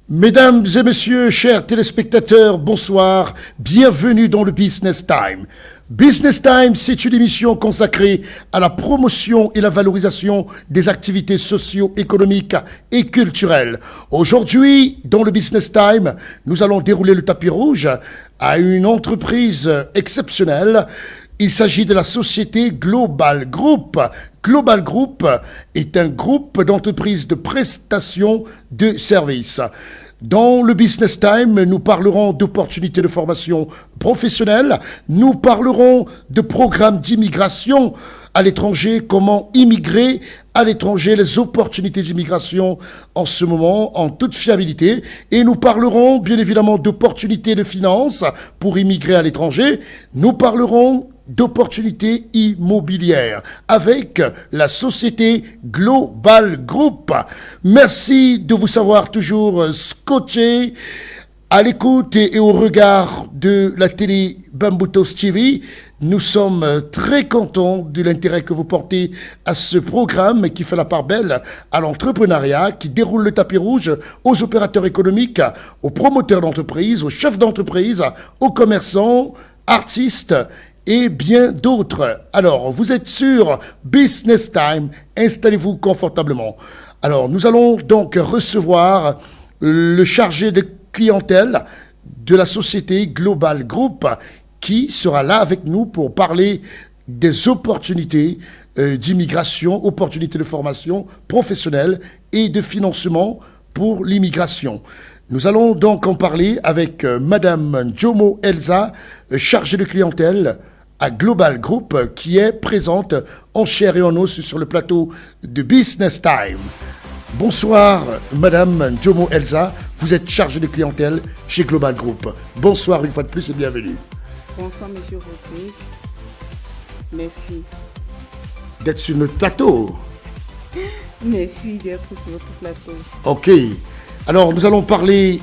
Mesdames et messieurs, chers téléspectateurs, bonsoir, bienvenue dans le Business Time. Business Time, c'est une émission consacrée à la promotion et la valorisation des activités socio-économiques et culturelles. Aujourd'hui, dans le Business Time, nous allons dérouler le tapis rouge à une entreprise exceptionnelle. Il s'agit de la société Global Group. Global Group est un groupe d'entreprises de prestation de services. Dans le Business Time, nous parlerons d'opportunités de formation professionnelle, nous parlerons de programmes d'immigration à l'étranger, comment immigrer à l'étranger, les opportunités d'immigration en ce moment, en toute fiabilité. Et nous parlerons bien évidemment d'opportunités de finances pour immigrer à l'étranger. Nous parlerons d'opportunités immobilières avec la société Global Group. Merci de vous savoir toujours scotché à l'écoute et au regard de la télé Bamboutos TV. Nous sommes très contents de l'intérêt que vous portez à ce programme qui fait la part belle à l'entrepreneuriat, qui déroule le tapis rouge aux opérateurs économiques, aux promoteurs d'entreprise, aux chefs d'entreprise, aux commerçants, artistes et bien d'autres. Alors, vous êtes sur Business Time, installez-vous confortablement. Alors, nous allons donc recevoir le chargé de clientèle de la société Global Group qui sera là avec nous pour parler des opportunités d'immigration, opportunités de formation professionnelle et de financement pour l'immigration. Nous allons donc en parler avec Madame Jomo Elsa, chargée de clientèle à Global Group, qui est présente en chair et en os sur le plateau de Business Time. Bonsoir, Madame Jomo Elsa, vous êtes chargée de clientèle chez Global Group. Bonsoir une fois de plus et bienvenue. Bonsoir, Monsieur Rodrigue. Merci. D'être sur notre plateau. Merci d'être sur votre plateau. Ok. Alors, nous allons parler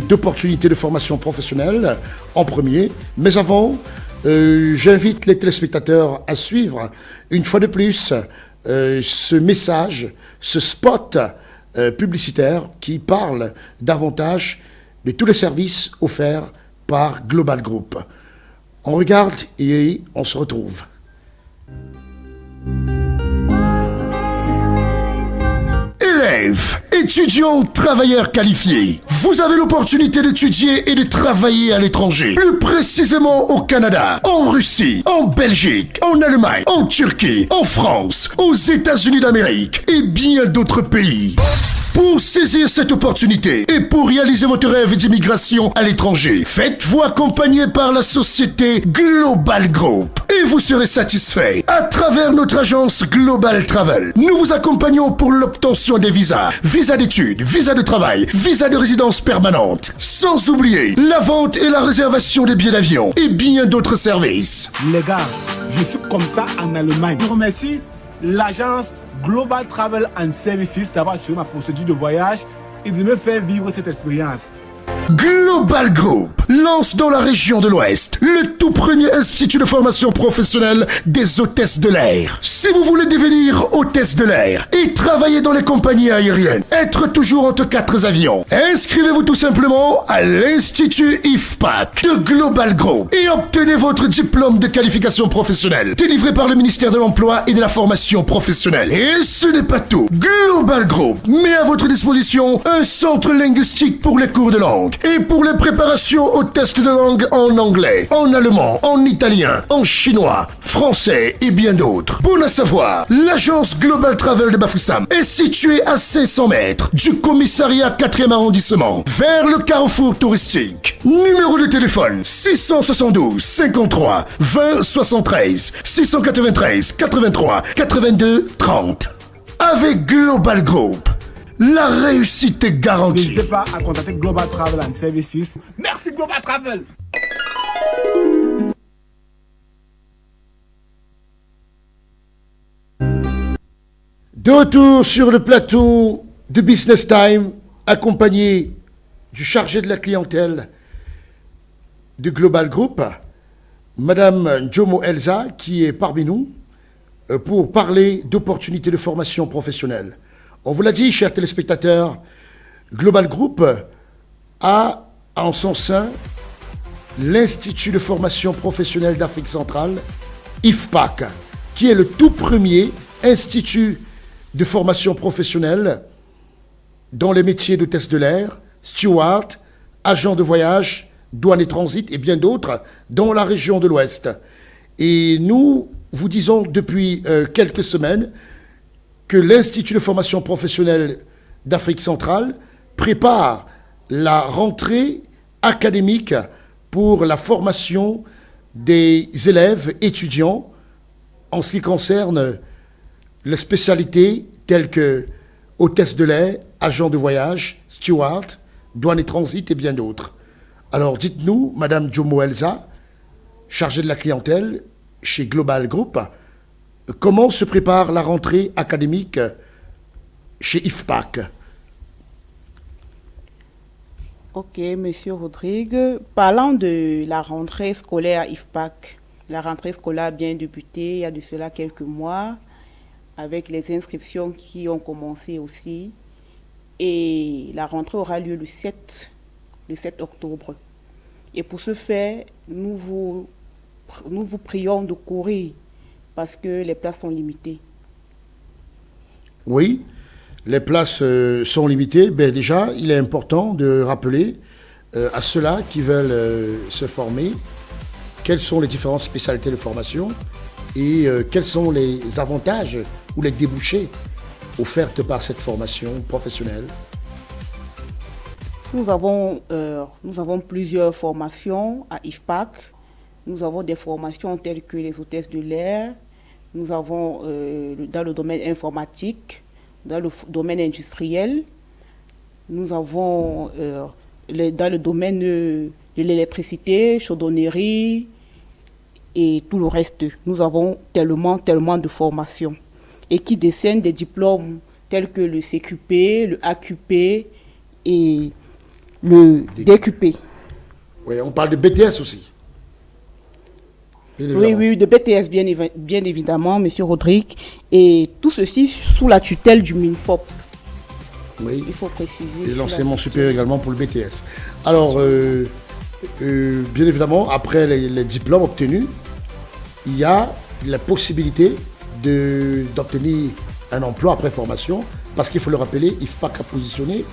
d'opportunités de formation professionnelle en premier. Mais avant, j'invite les téléspectateurs à suivre une fois de plus ce message, ce spot publicitaire qui parle davantage de tous les services offerts par Global Group. On regarde et on se retrouve. Élèves, étudiants, travailleurs qualifiés, vous avez l'opportunité d'étudier et de travailler à l'étranger, plus précisément au Canada, en Russie, en Belgique, en Allemagne, en Turquie, en France, aux États-Unis d'Amérique et bien d'autres pays. Pour saisir cette opportunité et pour réaliser votre rêve d'immigration à l'étranger, faites-vous accompagner par la société Global Group et vous serez satisfait. À travers notre agence Global Travel, nous vous accompagnons pour l'obtention des visas, visa d'études, visa de travail, visa de résidence permanente. Sans oublier la vente et la réservation des billets d'avion et bien d'autres services. Les gars, je suis comme ça en Allemagne. Je remercie l'agence Global Travel and Services d'avoir suivi ma procédure de voyage et de me faire vivre cette expérience. Global Group lance dans la région de l'Ouest le tout premier institut de formation professionnelle des hôtesses de l'air. Si vous voulez devenir hôtesse de l'air et travailler dans les compagnies aériennes, être toujours entre 4 avions, inscrivez-vous tout simplement à l'Institut IFPAC de Global Group et obtenez votre diplôme de qualification professionnelle délivré par le ministère de l'Emploi et de la Formation professionnelle. Et ce n'est pas tout. Global Group met à votre disposition un centre linguistique pour les cours de langue et pour les préparations aux tests de langue en anglais, en allemand, en italien, en chinois, français et bien d'autres. Pour le savoir, l'agence Global Travel de Bafoussam est située à 500 mètres du commissariat 4e arrondissement, vers le carrefour touristique. Numéro de téléphone 672 53 20 73 693 83 82 30. Avec Global Group, la réussite est garantie. N'hésitez pas à contacter Global Travel and Services. Merci Global Travel. De retour sur le plateau de Business Time, accompagné du chargé de la clientèle de Global Group, Madame Jomo Elsa, qui est parmi nous pour parler d'opportunités de formation professionnelle. On vous l'a dit, chers téléspectateurs, Global Group a en son sein l'Institut de formation professionnelle d'Afrique centrale, IFPAC, qui est le tout premier institut de formation professionnelle dans les métiers d'hôtesse de l'air, steward, agent de voyage, douane et transit et bien d'autres dans la région de l'Ouest. Et nous vous disons depuis quelques semaines que l'Institut de formation professionnelle d'Afrique centrale prépare la rentrée académique pour la formation des élèves étudiants en ce qui concerne les spécialités telles que hôtesse de l'air, agent de voyage, steward, douane et transit et bien d'autres. Alors dites-nous, Madame Jomo Elsa, chargée de la clientèle chez Global Group, comment se prépare la rentrée académique chez IFPAC? Ok, Monsieur Rodrigue. Parlant de la rentrée scolaire IFPAC, la rentrée scolaire a bien débuté il y a de cela quelques mois, avec les inscriptions qui ont commencé aussi. Et la rentrée aura lieu le 7 octobre. Et pour ce faire, nous vous prions de courir parce que les places sont limitées. Oui, les places sont limitées. Ben déjà, il est important de rappeler à ceux-là qui veulent se former quelles sont les différentes spécialités de formation et quels sont les avantages ou les débouchés offertes par cette formation professionnelle. Nous avons plusieurs formations à IFPAC. Nous avons des formations telles que les hôtesses de l'air. Nous avons dans le domaine informatique, dans le domaine industriel. Nous avons dans le domaine de l'électricité, chaudronnerie et tout le reste. Nous avons tellement de formations et qui décernent des diplômes tels que le CQP, le AQP et le DQP. Oui, on parle de BTS aussi. Oui, de BTS bien évidemment, Monsieur Rodrigue. Et tout ceci sous la tutelle du MINFOP. Oui. Il faut préciser. Et l'enseignement supérieur également pour le BTS. Alors, bien évidemment, après les diplômes obtenus, il y a la possibilité d'obtenir un emploi après formation, parce qu'il faut le rappeler, IFPAC a positionné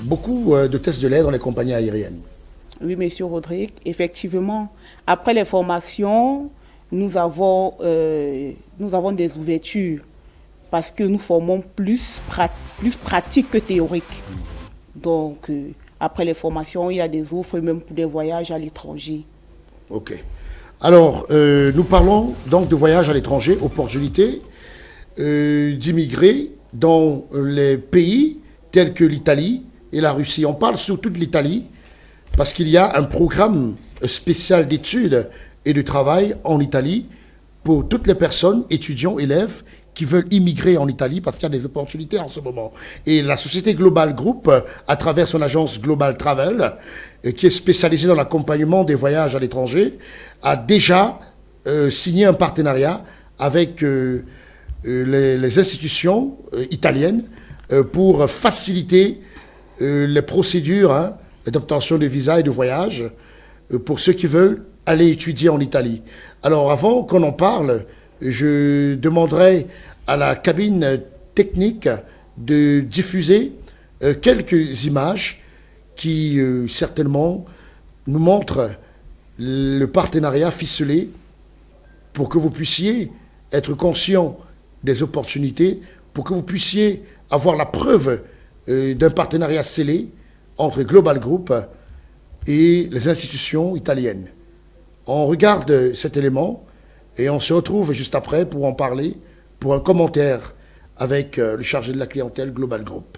beaucoup de tests de l'air dans les compagnies aériennes. Oui, Monsieur Rodrigue, effectivement, après les formations, nous avons des ouvertures parce que nous formons plus pratique que théorique. Donc, après les formations, il y a des offres même pour des voyages à l'étranger. Ok. Alors, nous parlons donc de voyages à l'étranger, opportunités d'immigrer dans les pays tels que l'Italie et la Russie. On parle surtout de l'Italie parce qu'il y a un programme spécial d'études et de travail en Italie pour toutes les personnes, étudiants, élèves, qui veulent immigrer en Italie parce qu'il y a des opportunités en ce moment. Et la société Global Group, à travers son agence Global Travel, qui est spécialisée dans l'accompagnement des voyages à l'étranger, a déjà signé un partenariat avec les institutions italiennes pour faciliter les procédures d'obtention de visa et de voyage pour ceux qui veulent aller étudier en Italie. Alors avant qu'on en parle, je demanderai à la cabine technique de diffuser quelques images qui certainement nous montrent le partenariat ficelé pour que vous puissiez être conscient des opportunités, pour que vous puissiez avoir la preuve d'un partenariat scellé entre Global Group et les institutions italiennes. On regarde cet élément et on se retrouve juste après pour en parler, pour un commentaire avec le chargé de la clientèle Global Group.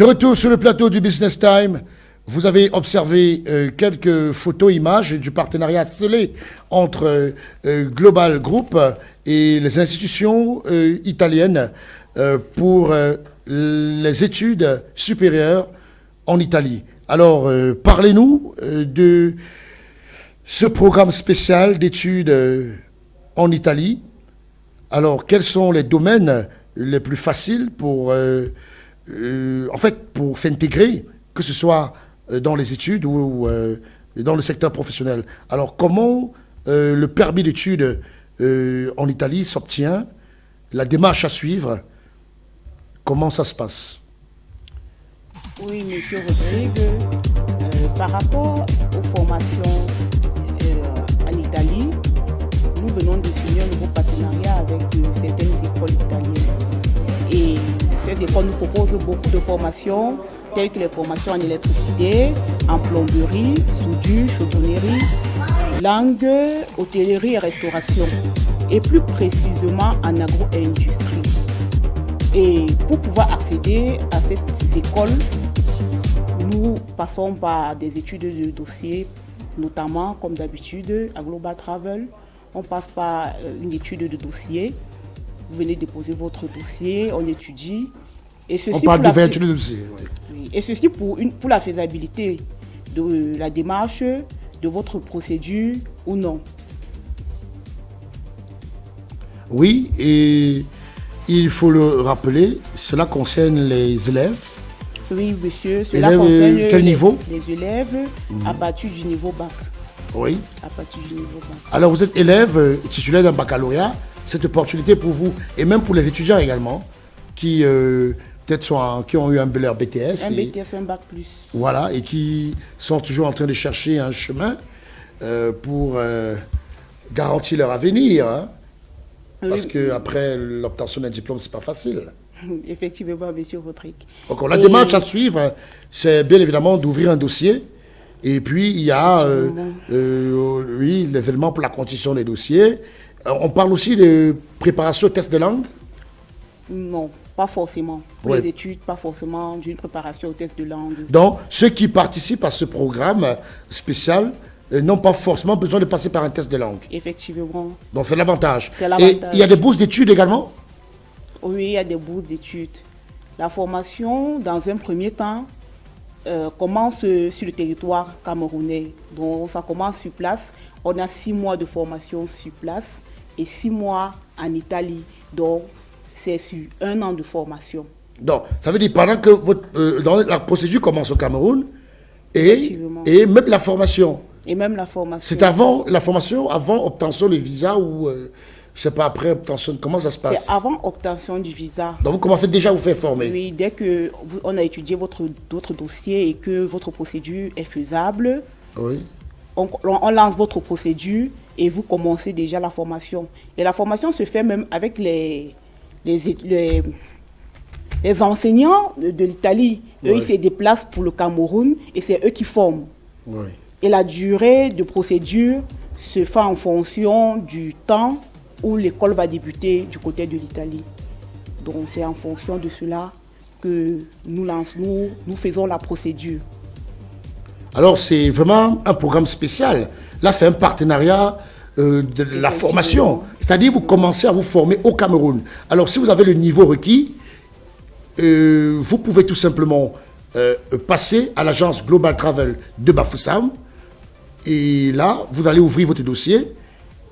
De retour sur le plateau du Business Time, vous avez observé quelques photos-images du partenariat scellé entre Global Group et les institutions italiennes pour les études supérieures en Italie. Alors, parlez-nous de ce programme spécial d'études en Italie. Alors, quels sont les domaines les plus faciles pour s'intégrer, que ce soit dans les études ou dans le secteur professionnel. Alors, comment le permis d'études en Italie s'obtient, la démarche à suivre, comment ça se passe? Oui, monsieur Rodrigue, par rapport aux formations en Italie, nous venons de signer un nouveau partenariat avec certaines écoles italiennes. Et ces écoles nous proposent beaucoup de formations, telles que les formations en électricité, en plomberie, soudure, chaudronnerie, langue, hôtellerie et restauration, et plus précisément en agro-industrie. Et pour pouvoir accéder à ces écoles, nous passons par des études de dossier, notamment, comme d'habitude, à Global Travel. On passe par une étude de dossier. Vous venez déposer votre dossier, on étudie. Et ceci on parle d'ouverture de dossier. Oui. Et ceci pour la faisabilité de la démarche, de votre procédure ou non. Oui, et il faut le rappeler, cela concerne les élèves. Oui, monsieur, cela concerne quel niveau? Les élèves à partir du niveau bac. Oui. À partir du niveau bac. Alors, vous êtes élève titulaire d'un baccalauréat. Cette opportunité pour vous, et même pour les étudiants également, qui peut-être qui ont eu un BTS. Un BTS, un bac plus. Voilà, et qui sont toujours en train de chercher un chemin pour garantir leur avenir. Hein, parce qu'après l'obtention d'un diplôme, c'est pas facile. Effectivement, monsieur Rodrigue. Donc, la démarche à suivre, c'est bien évidemment d'ouvrir un dossier. Et puis, il y a oui, les éléments pour la constitution des dossiers. On parle aussi de préparation au test de langue? Non, pas forcément. Pour les études, pas forcément d'une préparation au test de langue. Donc, ceux qui participent à ce programme spécial n'ont pas forcément besoin de passer par un test de langue. Effectivement. Donc, c'est l'avantage. Et il y a des bourses d'études également? Oui, il y a des bourses d'études. La formation, dans un premier temps, commence sur le territoire camerounais. Donc, ça commence sur place. On a 6 mois de formation sur place et 6 mois en Italie. Donc, c'est sur 1 an de formation. Donc, ça veut dire pendant que la procédure commence au Cameroun et même la formation. Et même la formation. C'est avant la formation, avant obtention du visa ou je ne sais pas, après obtention, comment ça se passe? C'est avant obtention du visa. Donc, vous commencez déjà à vous faire former? Oui, dès qu'on a étudié votre dossier et que votre procédure est faisable, oui. On lance votre procédure et vous commencez déjà la formation. Et la formation se fait même avec les enseignants de l'Italie. Eux, ils se déplacent pour le Cameroun et c'est eux qui forment. Oui. Et la durée de procédure se fait en fonction du temps où l'école va débuter du côté de l'Italie. Donc c'est en fonction de cela que nous faisons la procédure. Alors, c'est vraiment un programme spécial. Là, c'est un partenariat de la formation. C'est-à-dire, vous commencez à vous former au Cameroun. Alors, si vous avez le niveau requis, vous pouvez tout simplement passer à l'agence Global Travel de Bafoussam. Et là, vous allez ouvrir votre dossier.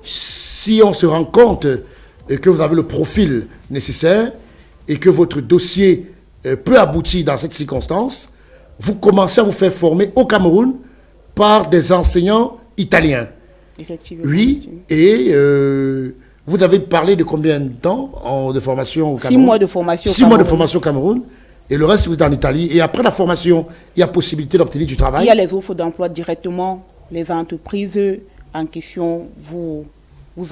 Si on se rend compte que vous avez le profil nécessaire et que votre dossier peut aboutir dans cette circonstance, vous commencez à vous faire former au Cameroun par des enseignants italiens. Effectivement. Oui, et vous avez parlé de combien de temps de formation au Cameroun? 6 mois de formation. 6 mois de formation au Cameroun. Et le reste, vous êtes en Italie. Et après la formation, il y a possibilité d'obtenir du travail? Il y a les offres d'emploi directement. Les entreprises en question vous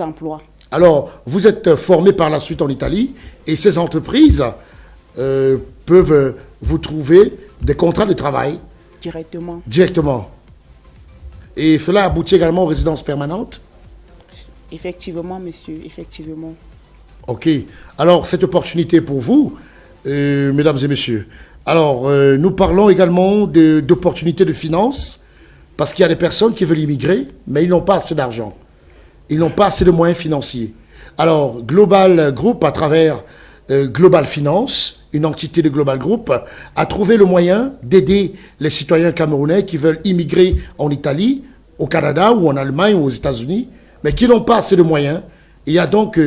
emploient. Alors, vous êtes formé par la suite en Italie. Et ces entreprises peuvent vous trouver des contrats de travail? Directement. Et cela aboutit également aux résidences permanentes? Effectivement, monsieur, effectivement. Ok. Alors, cette opportunité pour vous, mesdames et messieurs, Alors, nous parlons également d'opportunités de finances, parce qu'il y a des personnes qui veulent immigrer, mais ils n'ont pas assez d'argent. Ils n'ont pas assez de moyens financiers. Alors, Global Group, à travers Global Finance, une entité de Global Group, a trouvé le moyen d'aider les citoyens camerounais qui veulent immigrer en Italie, au Canada ou en Allemagne ou aux États-Unis, mais qui n'ont pas assez de moyens. Il y a donc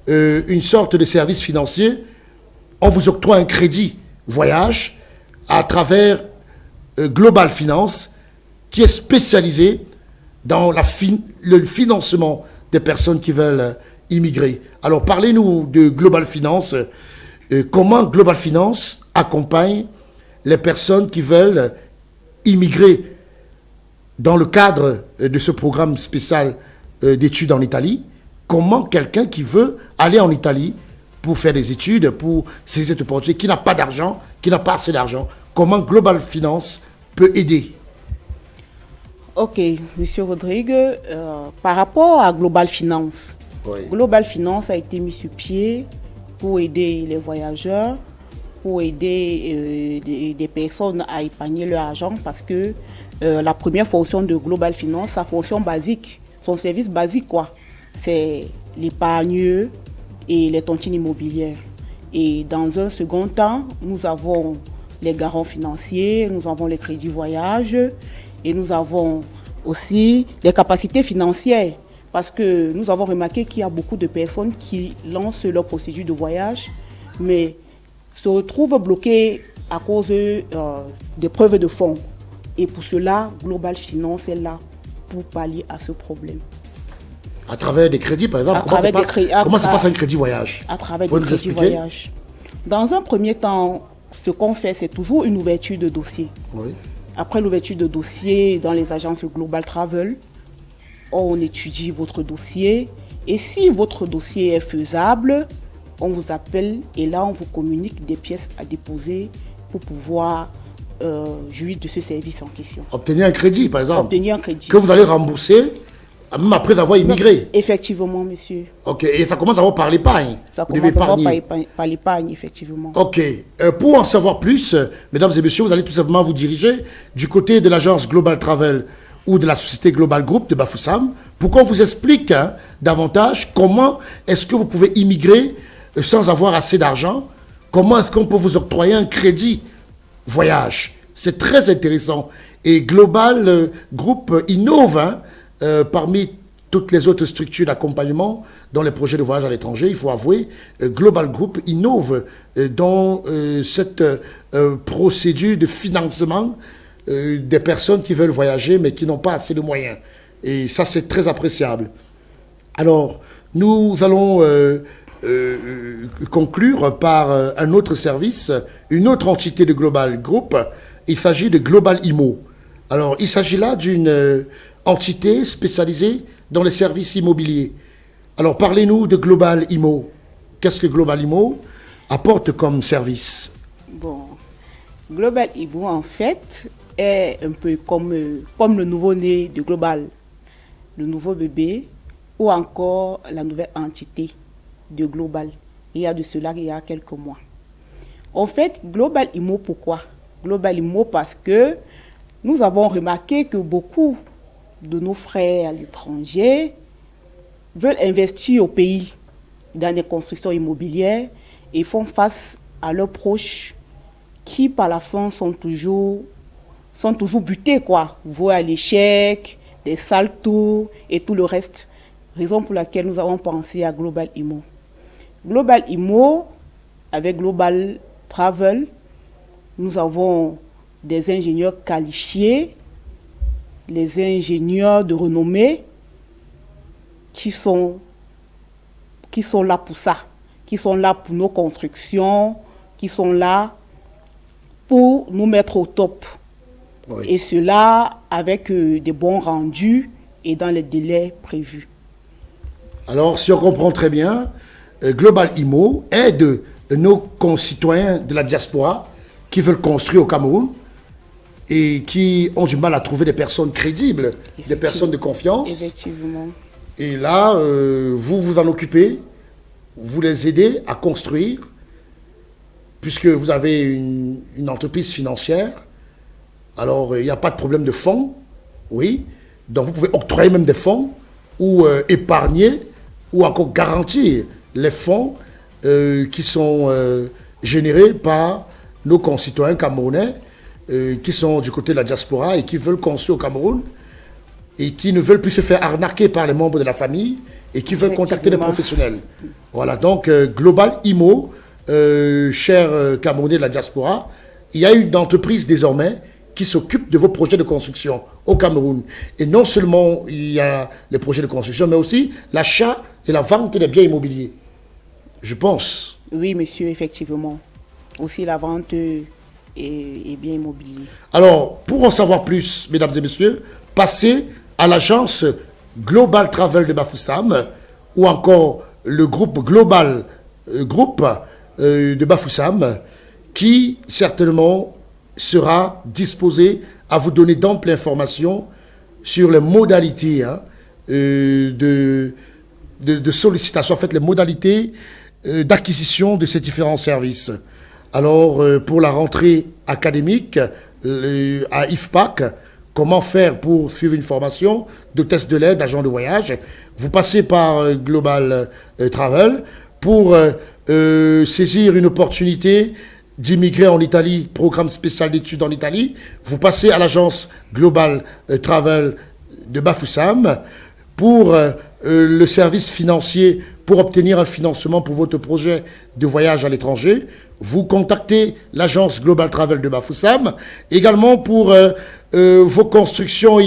une sorte de service financier. On vous octroie un crédit voyage à travers Global Finance, qui est spécialisé dans le financement des personnes qui veulent immigrer. Alors, parlez-nous de Global Finance. Comment Global Finance accompagne les personnes qui veulent immigrer dans le cadre de ce programme spécial d'études en Italie? Comment quelqu'un qui veut aller en Italie pour faire des études, pour saisir cette opportunité, qui n'a pas d'argent, qui n'a pas assez d'argent, comment Global Finance peut aider? Ok, Monsieur Rodrigue, par rapport à Global Finance, Oui. Global Finance a été mis sur pied pour aider les voyageurs, pour aider des personnes à épargner leur argent, parce que la première fonction de Global Finance, sa fonction basique, son service basique, quoi, c'est l'épargne et les tontines immobilières. Et dans un second temps, nous avons les garants financiers, nous avons les crédits voyage et nous avons aussi les capacités financières. Parce que nous avons remarqué qu'il y a beaucoup de personnes qui lancent leur procédure de voyage, mais se retrouvent bloquées à cause des preuves de fonds. Et pour cela, Global Finance est là pour pallier à ce problème. À travers des crédits, par exemple, comment ça passe un crédit voyage? À travers des crédits voyage. Dans un premier temps, ce qu'on fait, c'est toujours une ouverture de dossier. Oui. Après l'ouverture de dossier dans les agences Global Travel, on étudie votre dossier. Et si votre dossier est faisable, on vous appelle et là, on vous communique des pièces à déposer pour pouvoir jouir de ce service en question. Obtenir un crédit, par exemple. Obtenir un crédit. Que vous allez rembourser, même après avoir immigré. Effectivement, monsieur. Ok, et ça commence d'abord par l'épargne. Ça commence d'abord par l'épargne, effectivement. Ok, pour en savoir plus, mesdames et messieurs, vous allez tout simplement vous diriger du côté de l'agence Global Travel ou de la société Global Group de Bafoussam, pour qu'on vous explique davantage comment est-ce que vous pouvez immigrer sans avoir assez d'argent, comment est-ce qu'on peut vous octroyer un crédit voyage. C'est très intéressant. Et Global Group innove parmi toutes les autres structures d'accompagnement dans les projets de voyage à l'étranger. Il faut avouer, Global Group innove dans cette procédure de financement des personnes qui veulent voyager mais qui n'ont pas assez de moyens. Et ça, c'est très appréciable. Alors, nous allons conclure par un autre service, une autre entité de Global Group. Il s'agit de Global Immo. Alors, il s'agit là d'une entité spécialisée dans les services immobiliers. Alors, parlez-nous de Global Immo. Qu'est-ce que Global Immo apporte comme service? Bon, Global Immo, en fait, est un peu comme le nouveau-né de Global, le nouveau bébé, ou encore la nouvelle entité de Global. Il y a de cela il y a quelques mois. En fait, Global Immo, pourquoi? Global Immo parce que nous avons remarqué que beaucoup de nos frères à l'étranger veulent investir au pays dans des constructions immobilières et font face à leurs proches qui, par la fin, sont toujours butés, quoi. Voient à l'échec, des saltos et tout le reste. Raison pour laquelle nous avons pensé à Global Immo. Global Immo, avec Global Travel, nous avons des ingénieurs qualifiés, les ingénieurs de renommée qui sont là pour ça, qui sont là pour nos constructions, qui sont là pour nous mettre au top. Oui. Et cela avec des bons rendus et dans les délais prévus. Alors, si on comprend très bien, Global Immo aide nos concitoyens de la diaspora qui veulent construire au Cameroun et qui ont du mal à trouver des personnes crédibles, des personnes de confiance. Effectivement. Et là, vous vous en occupez, vous les aidez à construire puisque vous avez une entreprise financière, alors il n'y a pas de problème de fonds, oui. Donc vous pouvez octroyer même des fonds ou épargner ou encore garantir les fonds qui sont générés par nos concitoyens camerounais qui sont du côté de la diaspora et qui veulent construire au Cameroun et qui ne veulent plus se faire arnaquer par les membres de la famille et qui veulent contacter des professionnels. Voilà, donc Global Imo, chers Camerounais de la diaspora, il y a une entreprise désormais qui s'occupe de vos projets de construction au Cameroun. Et non seulement il y a les projets de construction, mais aussi l'achat et la vente des biens immobiliers. Je pense. Oui, monsieur, effectivement. Aussi la vente et biens immobiliers. Alors, pour en savoir plus, mesdames et messieurs, passez à l'agence Global Travel de Bafoussam ou encore le groupe Global de Bafoussam qui certainement sera disposé à vous donner d'amples informations sur les modalités de sollicitation, en fait les modalités d'acquisition de ces différents services. Alors, pour la rentrée académique à IFPAC, comment faire pour suivre une formation d'hôtesse de l'air, d'agent de voyage? Vous passez par Global Travel pour saisir une opportunité d'immigrer en Italie, programme spécial d'études en Italie. Vous passez à l'agence Global Travel de Bafoussam pour le service financier, pour obtenir un financement pour votre projet de voyage à l'étranger. Vous contactez l'agence Global Travel de Bafoussam. Également pour vos constructions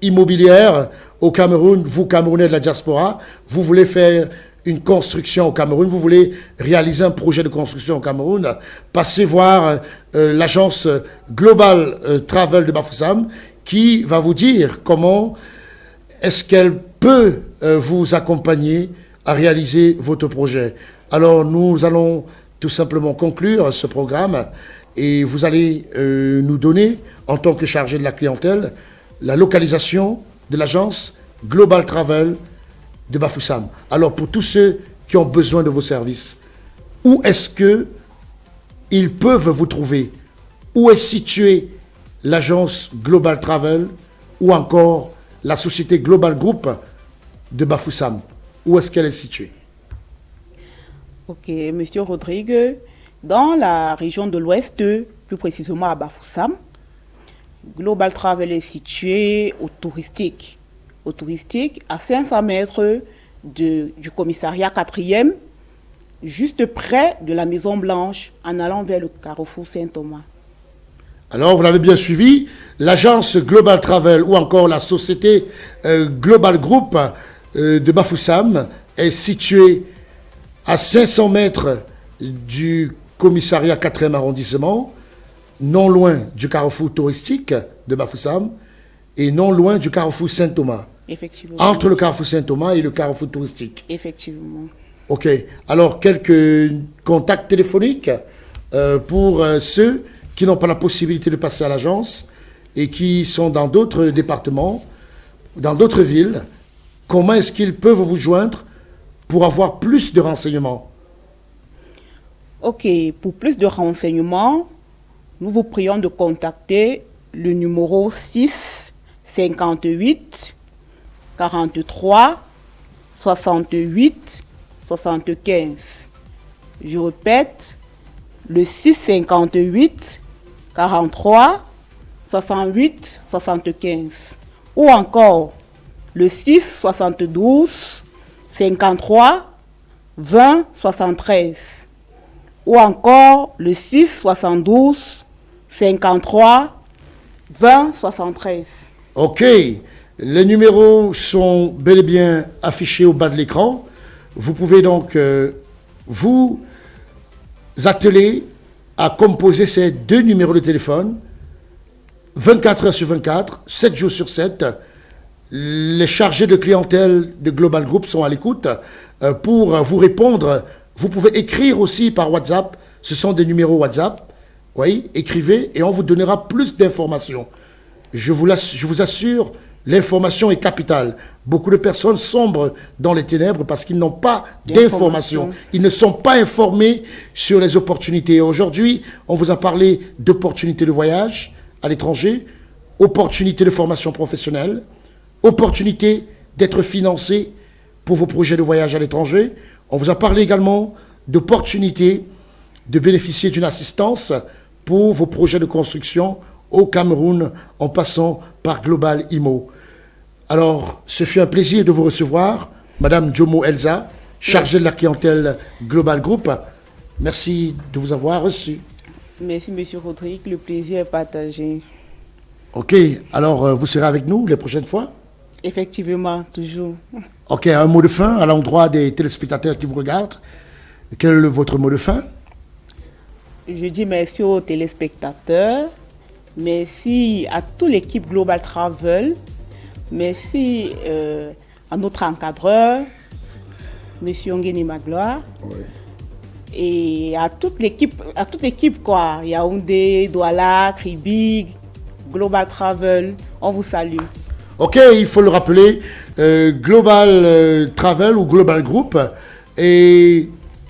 immobilières au Cameroun, vous Camerounais de la diaspora, vous voulez faire une construction au Cameroun, vous voulez réaliser un projet de construction au Cameroun, passez voir l'agence Global Travel de Bafoussam qui va vous dire comment est-ce qu'elle peut vous accompagner à réaliser votre projet. Alors nous allons tout simplement conclure ce programme et vous allez nous donner, en tant que chargé de la clientèle, la localisation de l'agence Global Travel de Bafoussam. Alors pour tous ceux qui ont besoin de vos services, où est-ce qu'ils peuvent vous trouver? Où est située l'agence Global Travel ou encore la société Global Group de Bafoussam? Où est-ce qu'elle est située? Ok, monsieur Rodrigue, dans la région de l'Ouest, plus précisément à Bafoussam, Global Travel est situé au touristique. Au touristique, à 500 mètres du commissariat 4e, juste près de la Maison Blanche, en allant vers le carrefour Saint-Thomas. Alors, vous l'avez bien suivi, l'agence Global Travel ou encore la société Global Group de Bafoussam est située à 500 mètres du commissariat 4e arrondissement, non loin du carrefour touristique de Bafoussam et non loin du carrefour Saint-Thomas. Effectivement. Entre le carrefour Saint-Thomas et le carrefour touristique. Effectivement. Ok. Alors, quelques contacts téléphoniques pour ceux qui n'ont pas la possibilité de passer à l'agence et qui sont dans d'autres départements, dans d'autres villes. Comment est-ce qu'ils peuvent vous joindre pour avoir plus de renseignements? Ok. Pour plus de renseignements, nous vous prions de contacter le numéro 6 58 43 68 75. Je répète, le 6 58 43 68 75. Ou encore le 6 72 53 20 73. Ou encore le 6 72 53 20 73. Ok. Les numéros sont bel et bien affichés au bas de l'écran. Vous pouvez donc vous atteler à composer ces deux numéros de téléphone 24 heures sur 24, 7 jours sur 7. Les chargés de clientèle de Global Group sont à l'écoute pour vous répondre. Vous pouvez écrire aussi par WhatsApp. Ce sont des numéros WhatsApp. Oui, écrivez et on vous donnera plus d'informations. Je vous assure L'information est capitale. Beaucoup de personnes sombrent dans les ténèbres parce qu'ils n'ont pas d'information. Ils ne sont pas informés sur les opportunités. Aujourd'hui, on vous a parlé d'opportunités de voyage à l'étranger, opportunités de formation professionnelle, opportunités d'être financé pour vos projets de voyage à l'étranger. On vous a parlé également d'opportunités de bénéficier d'une assistance pour vos projets de construction au Cameroun en passant par Global Imo. Alors, ce fut un plaisir de vous recevoir, Madame Jomo Elsa, chargée de la clientèle Global Group. Merci de vous avoir reçu. Merci, Monsieur Rodrigue. Le plaisir est partagé. Ok, alors vous serez avec nous les prochaines fois? Effectivement, toujours. Ok, un mot de fin à l'endroit des téléspectateurs qui vous regardent. Quel est votre mot de fin? Je dis merci aux téléspectateurs, merci à toute l'équipe Global Travel, merci à notre encadreur, M. Ngeni Magloire, oui. Et à toute l'équipe quoi, Yaoundé, Douala, Kribi, Global Travel, on vous salue. Ok, il faut le rappeler, Global Travel ou Global Group est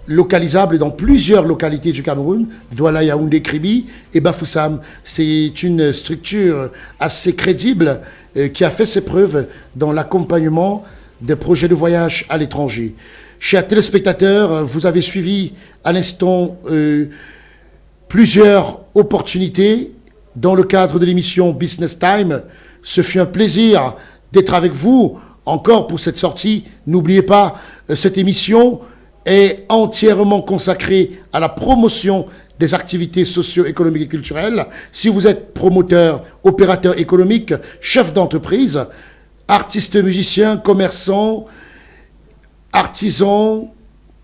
localisable dans plusieurs localités du Cameroun, Douala, Yaoundé, Kribi et Bafoussam. C'est une structure assez crédible qui a fait ses preuves dans l'accompagnement des projets de voyage à l'étranger. Chers téléspectateurs, vous avez suivi à l'instant plusieurs opportunités dans le cadre de l'émission Business Time. Ce fut un plaisir d'être avec vous encore pour cette sortie. N'oubliez pas, cette émission est entièrement consacrée à la promotion des activités socio-économiques et culturelles. Si vous êtes promoteur, opérateur économique, chef d'entreprise, artiste, musicien, commerçant, artisan,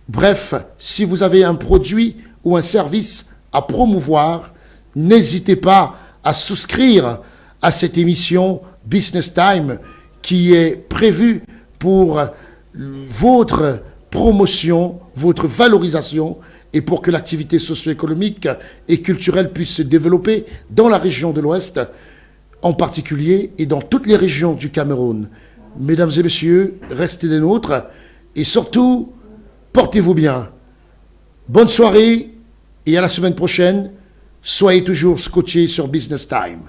bref, si vous avez un produit ou un service à promouvoir, n'hésitez pas à souscrire à cette émission Business Time qui est prévue pour votre promotion, votre valorisation et pour que l'activité socio-économique et culturelle puisse se développer dans la région de l'Ouest, en particulier et dans toutes les régions du Cameroun. Mesdames et messieurs, restez des nôtres et surtout, portez-vous bien. Bonne soirée et à la semaine prochaine. Soyez toujours scotchés sur Business Time.